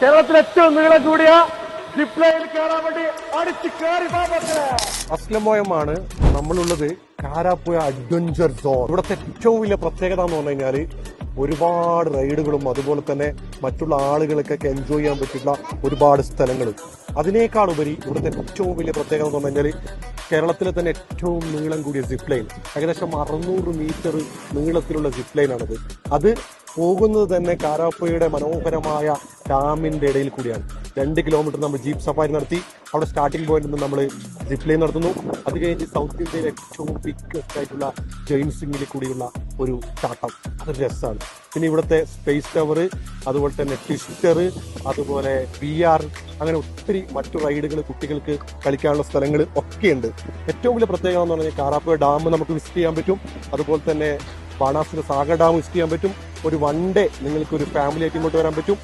കേരളത്തിലെ ഏറ്റവും നീളം കൂടിയ സിപ്പ് ലൈനിൽ കയറാൻ വേണ്ടി അടിച്ച് കയറി അസ്ലമോയമാണ് നമ്മളുള്ളത്. Karapuzha adventure zone. ഇവിടുത്തെ ഏറ്റവും വലിയ പ്രത്യേകത എന്ന് പറഞ്ഞു കഴിഞ്ഞാൽ ഒരുപാട് റൈഡുകളും അതുപോലെ തന്നെ മറ്റുള്ള ആളുകൾക്കൊക്കെ എൻജോയ് ചെയ്യാൻ പറ്റുന്ന ഒരുപാട് സ്ഥലങ്ങളും. അതിനേക്കാൾ ഉപരി ഇവിടുത്തെ ഏറ്റവും വലിയ പ്രത്യേകത എന്ന് പറഞ്ഞു കഴിഞ്ഞാൽ കേരളത്തിലെ തന്നെ ഏറ്റവും നീളം കൂടിയ സിപ്പ് ലൈൻ, ഏകദേശം 600 മീറ്റർ നീളത്തിലുള്ള സിപ്പ് ലൈനാണത്. അത് പോകുന്നത് തന്നെ കാരാപ്പുഴയുടെ മനോഹരമായ ഡാമിന്റെ ഇടയിൽ കൂടിയാണ്. 2 കിലോമീറ്റർ നമ്മൾ ജീപ്പ് സഫാരി നടത്തി. അവിടെ സ്റ്റാർട്ടിംഗ് പോയിന്റിൽ നിന്ന് നമ്മൾ സിപ്പ് ലൈൻ നടത്തുന്നു. അത് കഴിഞ്ഞ് സൗത്ത് ഇന്ത്യയിലെ ഏറ്റവും ബിഗ്ഗസ്റ്റ് ആയിട്ടുള്ള ജെയിൻസിംഗിൽ കൂടിയുള്ള ഒരു ചാട്ടം, അതൊരു രസമാണ്. പിന്നെ ഇവിടുത്തെ സ്പേസ് ടവർ, അതുപോലെ തന്നെ ട്വിസ്റ്റർ, അതുപോലെ VR, അങ്ങനെ ഒത്തിരി മറ്റു റൈഡുകൾ, കുട്ടികൾക്ക് കളിക്കാനുള്ള സ്ഥലങ്ങൾ ഒക്കെയുണ്ട്. ഏറ്റവും വലിയ പ്രത്യേകത എന്ന് പറഞ്ഞാൽ കാരാപ്പുഴ ഡാം നമുക്ക് വിസിറ്റ് ചെയ്യാൻ പറ്റും. അതുപോലെ തന്നെ ബാണാസുര സാഗർ ഡാം വിസിറ്റ് ചെയ്യാൻ പറ്റും. ഒരു 1 ഡേ നിങ്ങൾക്ക് ഒരു ഫാമിലി ആയിട്ട് ഇങ്ങോട്ട് വരാൻ പറ്റും.